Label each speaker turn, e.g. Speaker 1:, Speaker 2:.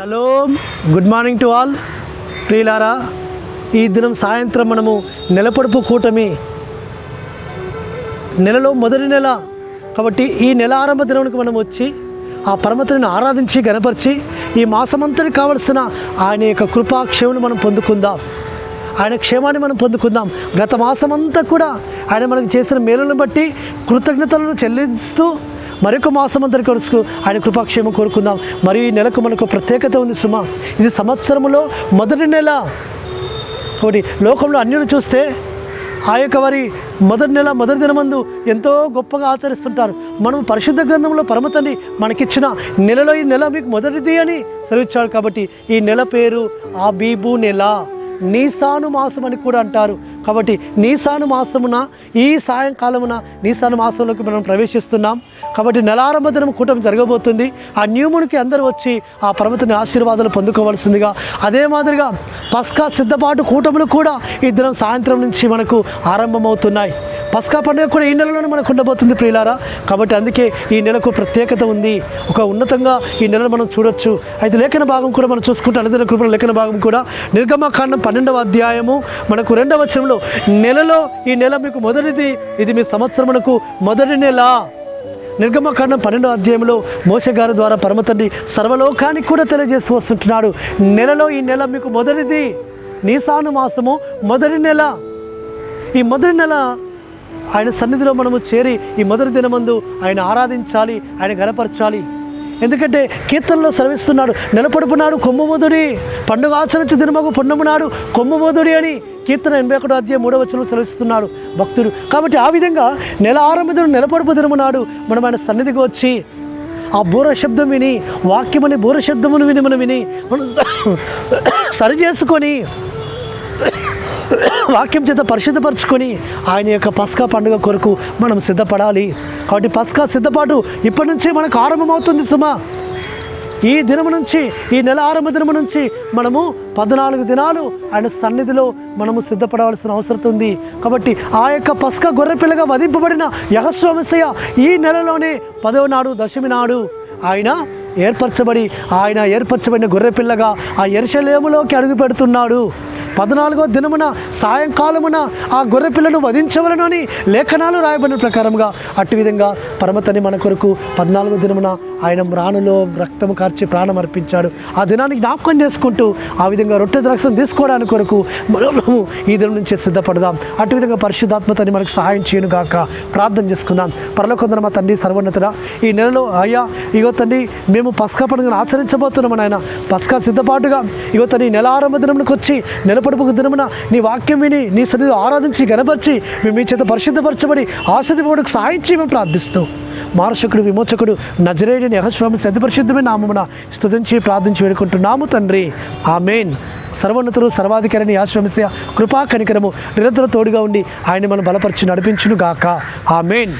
Speaker 1: Hello, good morning to all. ప్రియులారా, ఈ దినం సాయంత్రం మనము నెలపొడుపు కూటమి నెలలో మొదటి నెల కాబట్టి ఈ నెల ఆరంభ దినానికి మనం వచ్చి ఆ పరమతుని ఆరాధించి గణపరిచి ఈ మాసమంతటికి కావలసిన ఆయన యొక్క కృపాక్షేమను మనం పొందుకుందాం. ఆయన క్షేమాన్ని మనం పొందుకుందాం. గత మాసమంతా కూడా ఆయన మనకు చేసిన మేలులను బట్టి కృతజ్ఞతలను చెల్లిస్తూ మరొక మాసమంతటి కొరకు ఆయన కృపాక్షేమం కోరుకుందాం. మరియు ఈ నెలకు మనకు ప్రత్యేకత ఉంది సుమా. ఇది సంవత్సరంలో మొదటి నెల కాబట్టి లోకంలో అన్యులు చూస్తే ఆ యొక్క వారి మొదటి నెల మొదటి దినమందు ఎంతో గొప్పగా ఆచరిస్తుంటారు. మనం పరిశుద్ధ గ్రంథంలో పరమతండ్రి మనకిచ్చిన నెలలో ఈ నెల మీకు మొదటిది అని సెలవిచ్చాడు. కాబట్టి ఈ నెల పేరు ఆబీబు నెల, నీసాను మాసం అని కూడా అంటారు. కాబట్టి నీసాను మాసమున ఈ సాయంకాలమున నీసాను మాసంలోకి మనం ప్రవేశిస్తున్నాం. కాబట్టి నెలారంభ దినం కూటమి జరగబోతుంది. ఆ న్యూమునికి అందరూ వచ్చి ఆ పరమతుని ఆశీర్వాదాలు పొందుకోవాల్సిందిగా, అదే మాదిరిగా పస్కా సిద్ధపాటు కూటములు కూడా ఈ దినం సాయంత్రం నుంచి మనకు ఆరంభమవుతున్నాయి. పస్కా పండుగ కూడా ఈ నెలలోనే మనకు ఉండబోతుంది ప్రియులారా. కాబట్టి అందుకే ఈ నెలకు ప్రత్యేకత ఉంది. ఒక ఉన్నతంగా ఈ నెలను మనం చూడొచ్చు. అయితే లేఖన భాగం కూడా మనం చూసుకుంటే అనుదిన కృపల లేఖన భాగం కూడా నిర్గమకాండం 12వ అధ్యాయము మనకు 2వ వచనంలో నెలలో ఈ నెల మీకు మొదటిది, ఇది మీ సంవత్సరమునకు మొదటి నెల. నిర్గమకాండం 12వ అధ్యాయంలో మోషే గారి ద్వారా పరమతండ్రి సర్వలోకానికి కూడా తెలియజేస్తూ వస్తుంటున్నాడు. నెలలో ఈ నెల మీకు మొదటిది, నీసాను మాసము మొదటి నెల. ఈ మొదటి నెల ఆయన సన్నిధిలో మనము చేరి ఈ మొదటి దినమందు ఆయన ఆరాధించాలి, ఆయన గణపరచాలి. ఎందుకంటే కీర్తనలో సెలవిస్తున్నాడు, నెలపొడుపు నాడు కొమ్ముమోదుడి, పండుగ ఆచరించు దినమగు పున్నము నాడు కొమ్ముమోదుడి అని కీర్తన 81వ అధ్యాయం 3వ వచనంలో సెలవిస్తున్నాడు భక్తుడు. కాబట్టి ఆ విధంగా నెల ఆరంభ దినం నెలపొడుపు దినము నాడు మనం ఆయన సన్నిధికి వచ్చి ఆ బూర శబ్దం విని, వాక్యమని బూర శబ్దమును విని మనం సరి చేసుకొని వాక్యం చేత పరిశుద్ధపరచుకొని ఆయన యొక్క పస్కా పండుగ కొరకు మనం సిద్ధపడాలి. కాబట్టి పస్కా సిద్ధపాటు ఇప్పటి నుంచే మనకు ఆరంభమవుతుంది సుమా. ఈ దినము నుంచి, ఈ నెల ఆరంభ దినము నుంచి మనము 14 దినాలు ఆయన సన్నిధిలో మనము సిద్ధపడవలసిన అవసరం ఉంది. కాబట్టి ఆ యొక్క పస్కా గొర్రెపిల్లగా వధింపబడిన యెహోషువ మెస్సీయ ఈ నెలలోనే 10వ నాడు దశమి నాడు ఆయన ఏర్పరచబడిన గొర్రెపిల్లగా ఆ యెరూషలేములోకి అడుగు పెడుతున్నాడు. 14వ దినమున సాయంకాలమున ఆ గొర్రెపిల్లను వధించవలను అని లేఖనాలు రాయబడిన ప్రకారంగా అట్టి విధంగా పరమతని మన కొరకు 14వ దినమున ఆయన మ్రానులో రక్తము కార్చి ప్రాణం అర్పించాడు. ఆ దినాన్ని జ్ఞాపకం చేసుకుంటూ ఆ విధంగా రొట్టె ద్రాక్షను తీసుకోవడానికి కొరకు మనము ఈ దినం నుంచే సిద్ధపడదాం. అట్టి విధంగా పరిశుద్ధాత్మతని మనకు సహాయం చేయను గాక. ప్రార్థన చేసుకుందాం. పరలోకమందున మా తండ్రి సర్వోన్నతుడా, ఈ నెలలో అయ్యా ఇగో తండ్రి మేము పస్కా పండుగను ఆచరించబోతున్నాం నాయన. పస్కా సిద్ధపాటుగా ఇగో తండ్రి నెల ఆరంభ దినమునకు వచ్చి నెలపొడుపు దినమున నీ వాక్యం విని నీ సన్నిధిలో ఆరాధించి గణపరిచి మేము మీ చేత పరిశుద్ధపరచబడి ఆశీర్వాదమునకు సహాయం చేయమని ప్రార్థిస్తూ మారశకుడు విమోచకుడు నజరేయుడైన యెహోషువ అతి పరిశుద్ధమైన నామమున స్తుతించి ప్రార్థించి వేడుకుంటున్నాము తండ్రి. ఆమేన్. సర్వోన్నతుడు సర్వాధికారిని యెహోషువ మెస్సీయ కృపా కనికరము నిరంతరం తోడుగా ఉండి ఆయన మనం బలపరిచి నడిపించును గాక. ఆమేన్.